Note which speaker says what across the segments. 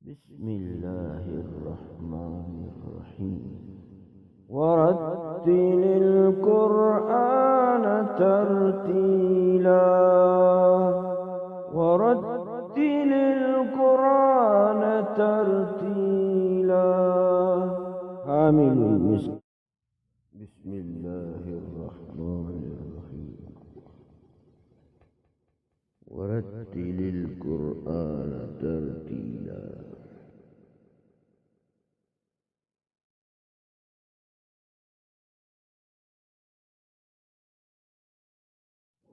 Speaker 1: بسم الله الرحمن الرحيم. ورتل القرآن ترتيلا ورتل القرآن ترتيلا. حامل المسك. بسم الله الرحمن الرحيم. ورتل القرآن ترتيلا.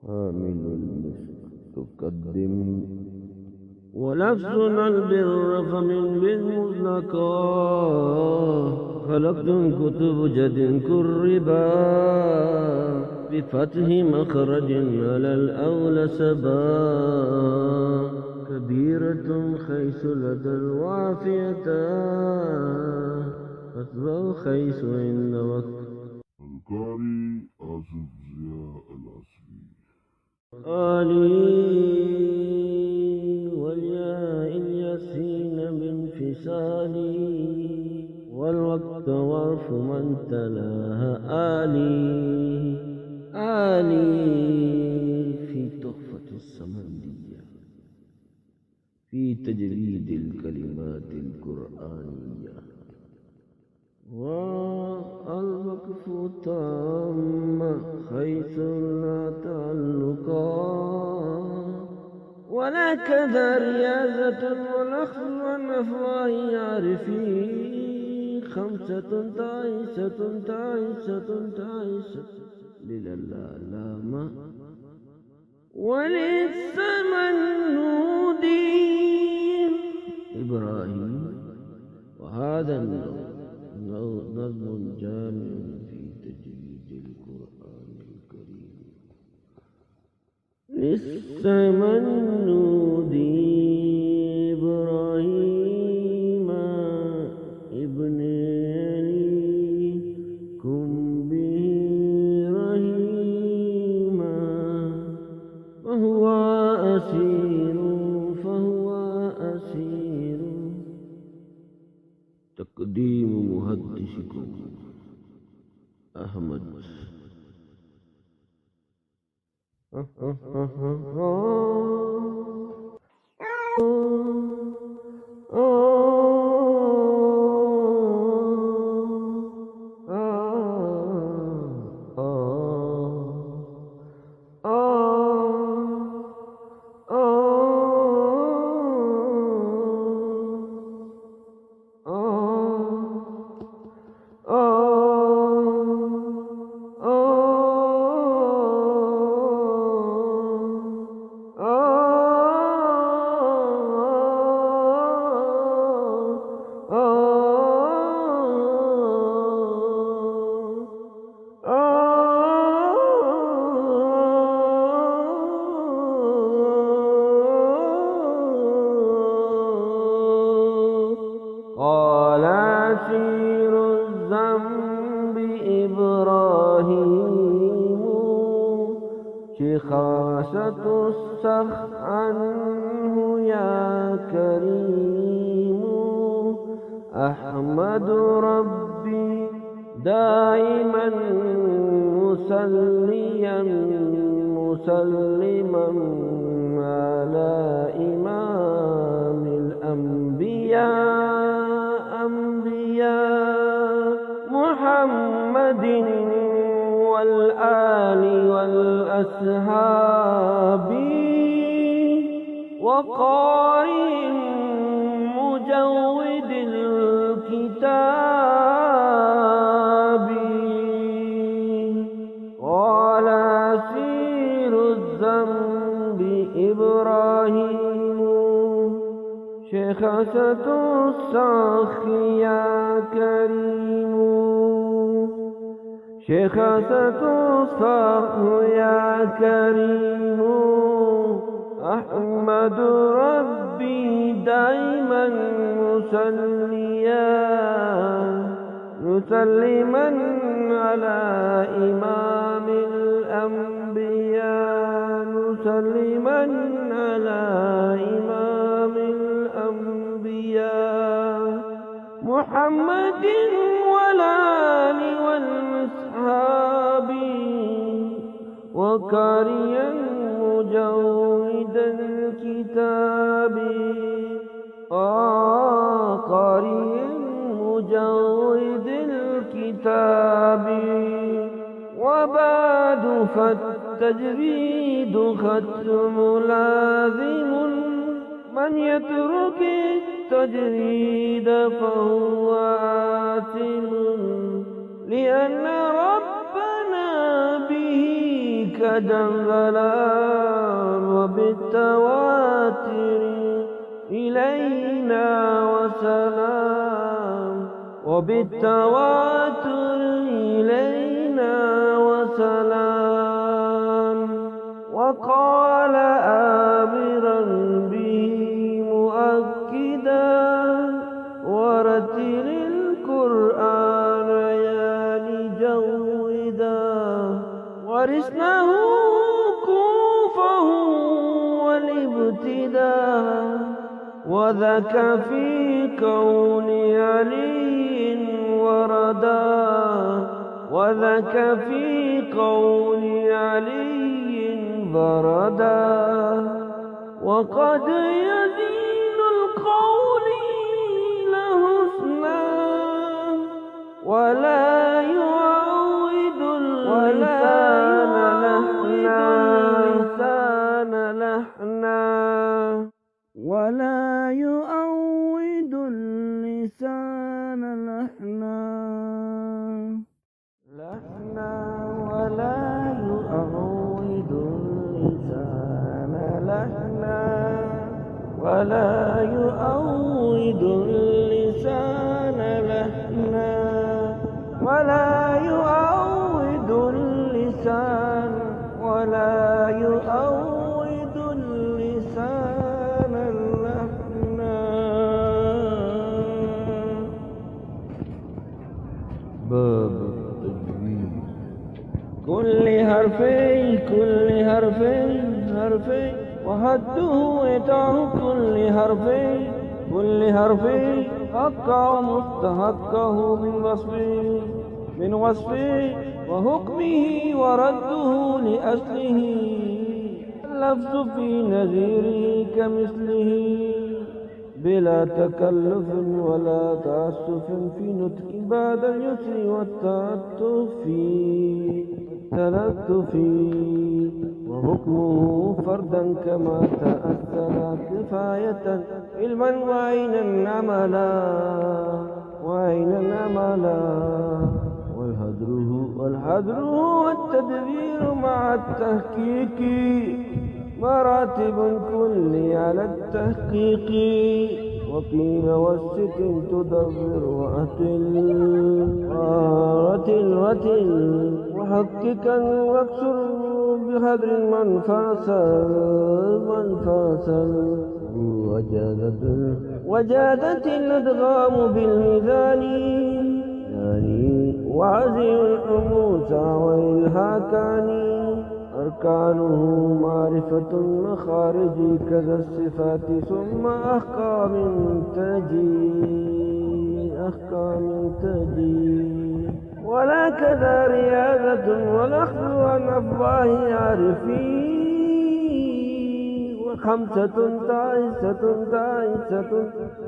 Speaker 1: حامل المسك تقدم. ولفظنا البر فمن بالمزلقا خلقت كتب جد كربا بفتح مخرج على الأول سبا كبيرة خيس لدى الوافية فتبع خيس عند وقت
Speaker 2: القاري آصف ضياء العصري.
Speaker 1: آلي والياء اليسين بانفصالي والوقت وعرف من تلاها آلي في تحفة السمندية في تجريد الكلمات القرآنية. والوقف تام حيث لا تعلقا ولا كذا رياضة والأخذ والنفوى يعرفي خمسة تعيسة للعلامة وللسمنودي إبراهيم. وهذا نظم جامع في تجويد القرآن الكريم للسمنودي إبراهيم ابن علي كن به رحيما فهو أسير تقديم محدثكم أحمد. قال أسير الذنب إبراهيم شخاصة السخ عنه يا كريم أحمد ربي دائما مسلما على إمام الأنبياء محمد والآل والأصحاب وقارئ مجود الكتاب. قال أسير الذنب إبراهيم شخصة السخ يا كريم شخصة السخ يا كريم أحمد ربي دائما مسلما على إمام الأنبياء مسلما على إمام الأنبياء الأنبياء محمد والآل والأصحاب وقارئا مجود الكتاب قارئا مجود الكتاب وبعد فالتجريد ختم لازم من يترك التجريد فهو آثم لأن ربنا به قد أنزل وبالتواتر إلينا وسلام وبالتواتر إلينا وسلام وقال آمرا به مؤكدا ورتل القرآن يا لجودا ورثناه كوفه والابتداء وذاك في كون علي وردا وذاك في كون علي بردا وقد يزين القول لحسنا ولا يعود اللسان لحنا ولا يعود اللسان لحنا ولا يعود اللسان لحنا ولا يعود اللسان لحنا ولا يعود اللسان ولا يعود اللسان لحنا. باب التجويد كل حرفين وحده إتاه كل حرفين حقه مستحقه من وصفه وحكمه ورده لأصله اللفظ في نذيره كمثله بلا تكلف ولا تعسف في نطق بعد اليسر والتلطف وحكمه فردا كما تأثر كفاية علما وعينا عملا والحذر والتدبير مع التحقيق مراتب كل على التحقيق وقيل والسكن تدبر وأتل وحققا واكسر بقدر من فاصل وجادت الأدغام بالميزان وعزي الحموس والهاكان أركانه معرفة المخارج كذا الصفات ثم أحكام تجي ولا كذا رياضة والأخذ عن أفواه عارفين وخمسة تعيسة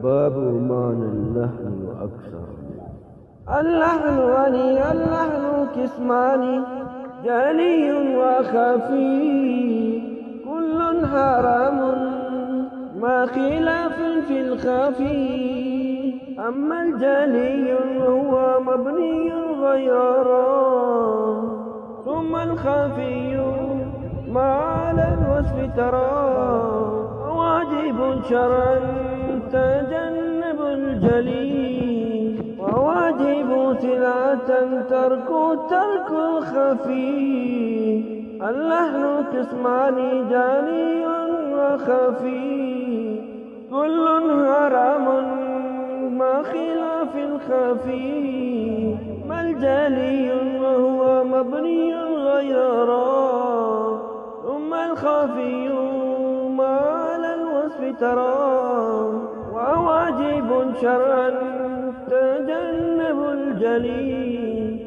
Speaker 1: باب معنى اللحن وأكثر اللحن قسمان جلي وخفي كل حرام ما خلاف في الخفي أما الجلي هو مبني غيرا ثم الخفي ما على الوصف ترى واجب شرعا تجنب الجلي وواجب سلعة ترك الخفي اللحن قسمان جلي وخفي كل حرام ما خلاف الخفي ما الجلي وهو مبني غيرا ثم الخفي ما على الوصف ترى وواجب واجب شرعا تجنب الجليل،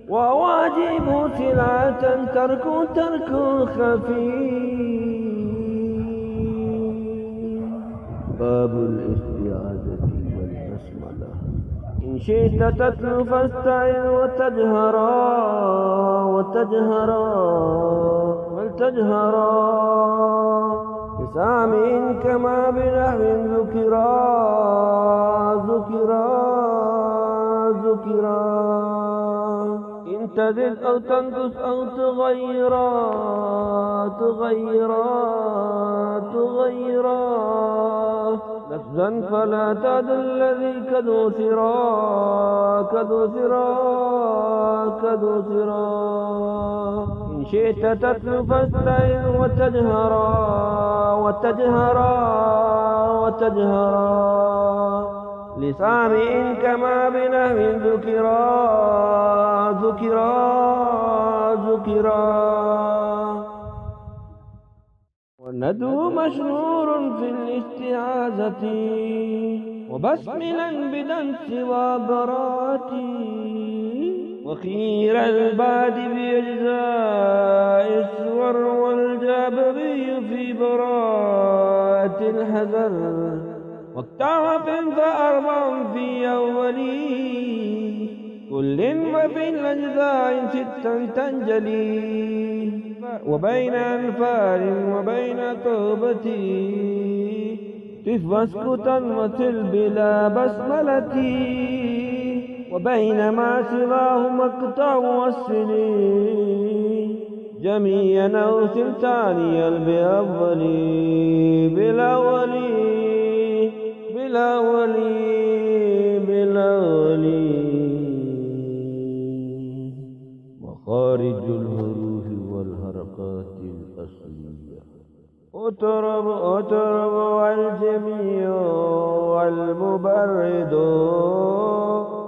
Speaker 1: وواجب سلعة ترك خفي. باب الاستعاذة والبسملة. إن شئت تتلو فاستعذ والتجهرا بسامع كما بنحو ذكرا إن تزد أو تنقص أو تغيرا لفظا فلا تعد الذي كذو سرا. إن شئت تتلو فاستعذ وتجهرا لسامع كما بنحو ذكرا. والندو مشهور في الاستعاذة وبسملا بدنس وبرات، وخير الباد بأجزاء السور والجابري في براءة الحذر، واكتعف فأربع في أولي كل وفي الأجزاء ستا تنجلي، وبين أنفار وبين توبتي تف اسكتا وتل بلا بسملتي، وبين ما سواه مقطع والسنين جميعا أو سلطانيا بلا ولي. مخارج الحروف والحركات الأصلية. أترب والجميع والمبرد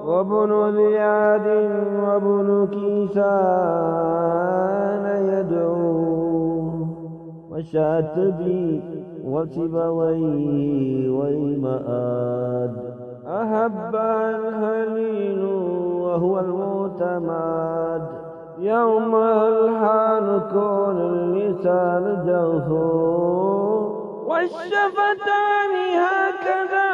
Speaker 1: وابن زياد وابن كيسان يدعو، والشاطبي وسيبويه والمآد أحب الخليل وهو المعتمد. يوم الحال كون اللسان جوفه والشفتان هكذا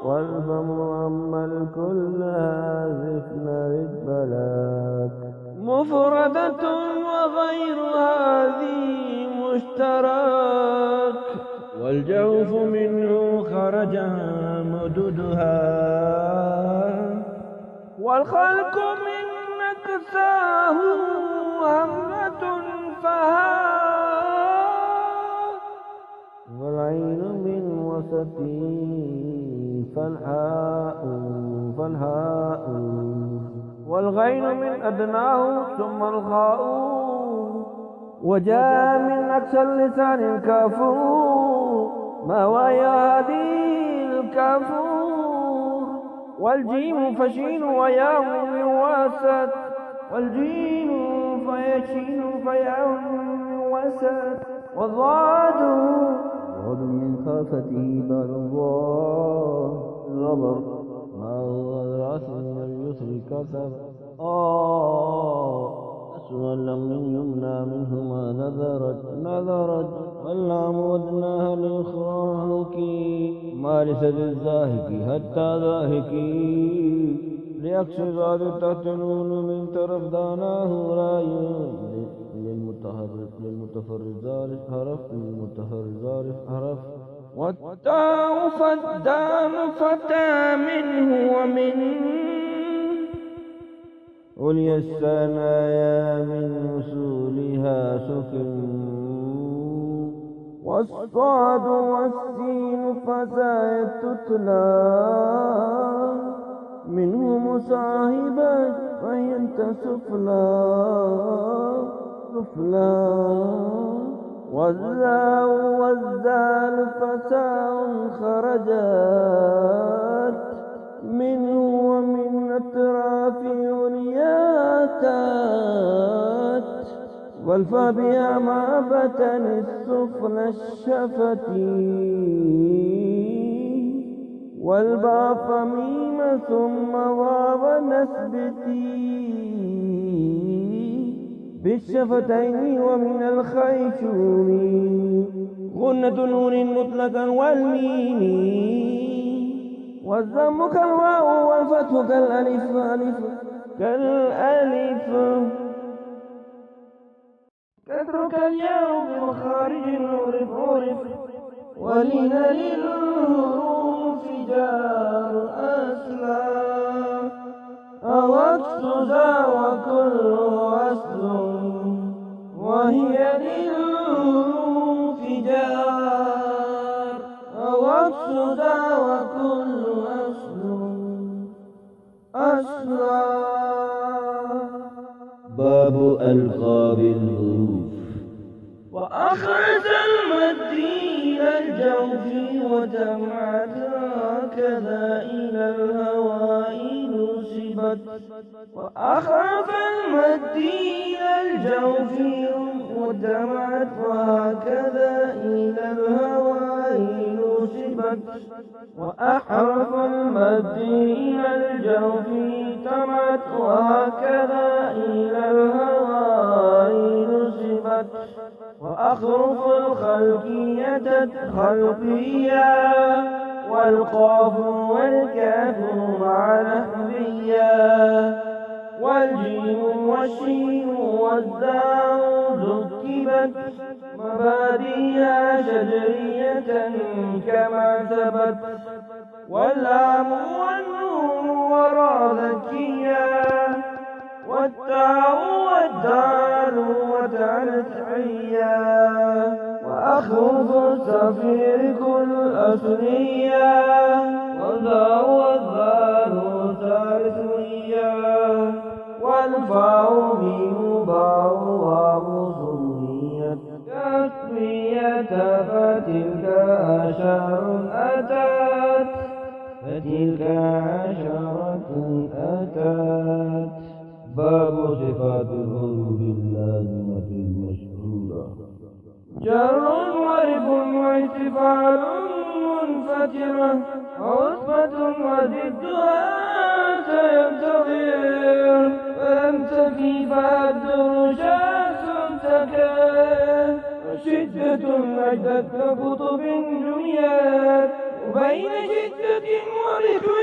Speaker 1: والفم أما الكل هازفنا رجبلاك مفردة وغير هذه مشترك، والجوف منه خرج مددها والخلق من نكساه همة فها، والعين من وسطه فالحاء والغين من أدناه ثم الخاء، وجاء من أقصى اللسان الكافور ما وهي هذه الكافور، والجيم فشين وياء من وسط، والجيم فيشين فياء من وسط، والضاد من خافته بعد الربر ما هو الرأس من اليسر كسر أسوأ لم يمنع منهما نذرت واللام ودناها لإخراهك مارست الزاهك حتى ذاهكي ليكس ذات تحتنون من طرف داناه راي للمتفرزار حرف والتاء فالدام فتى منه ومن عليا الثنايا من وصولها سكن، والصاد والسين فزايد تتلى منه مصاحبة وهي سفلى والزال فساء خرجت منه ومن أطراف علياتات، والفاء بها ما بتن السفلى الشفتين والباء فميم ثم واو نسبتي بالشفتين ومن الخيشوم غنة نون مطلقا والميم والضم كالواو والفتح كالألف كترك الياء بمخارج عرف ولن للحروف جار أسلا أو عكس ذا وكل أصل وهي للحروف جار أو عكس ذا وكل أصلا.
Speaker 3: باب ألقاب الحروف.
Speaker 1: وأخرج المد إلى الجوف وجمعت هكذا إلى الهواء نصبت. وأخرج المد إلى الجوف وجمعت هكذا إلى الهواء نصبت. وأحرف المد إلى الجوف جمعت وهكذا إلى الهواء نصبت. وأخرف الخلقية خلقية والقاف والكاف مع نحوية والجيم والشين والزاء ركبت مبادئها شجرية كما ثبت. واللام والنون وراء ذكية والتاء والدال وتعالت عيا. وأخرف الصفير كل أصلية والذاء والذال ثالثية. والفاء ميم باء واو سميت تسمية فتلك عشرة أتت. باب صفات الحروف اللازمة المشهورة. جر وعرف واستفعال منفترة عصبة وضدها سينتظر فلم تفي فالدر شاس سكت. وشدة عدت كقطب جميات وبين شدة ورخو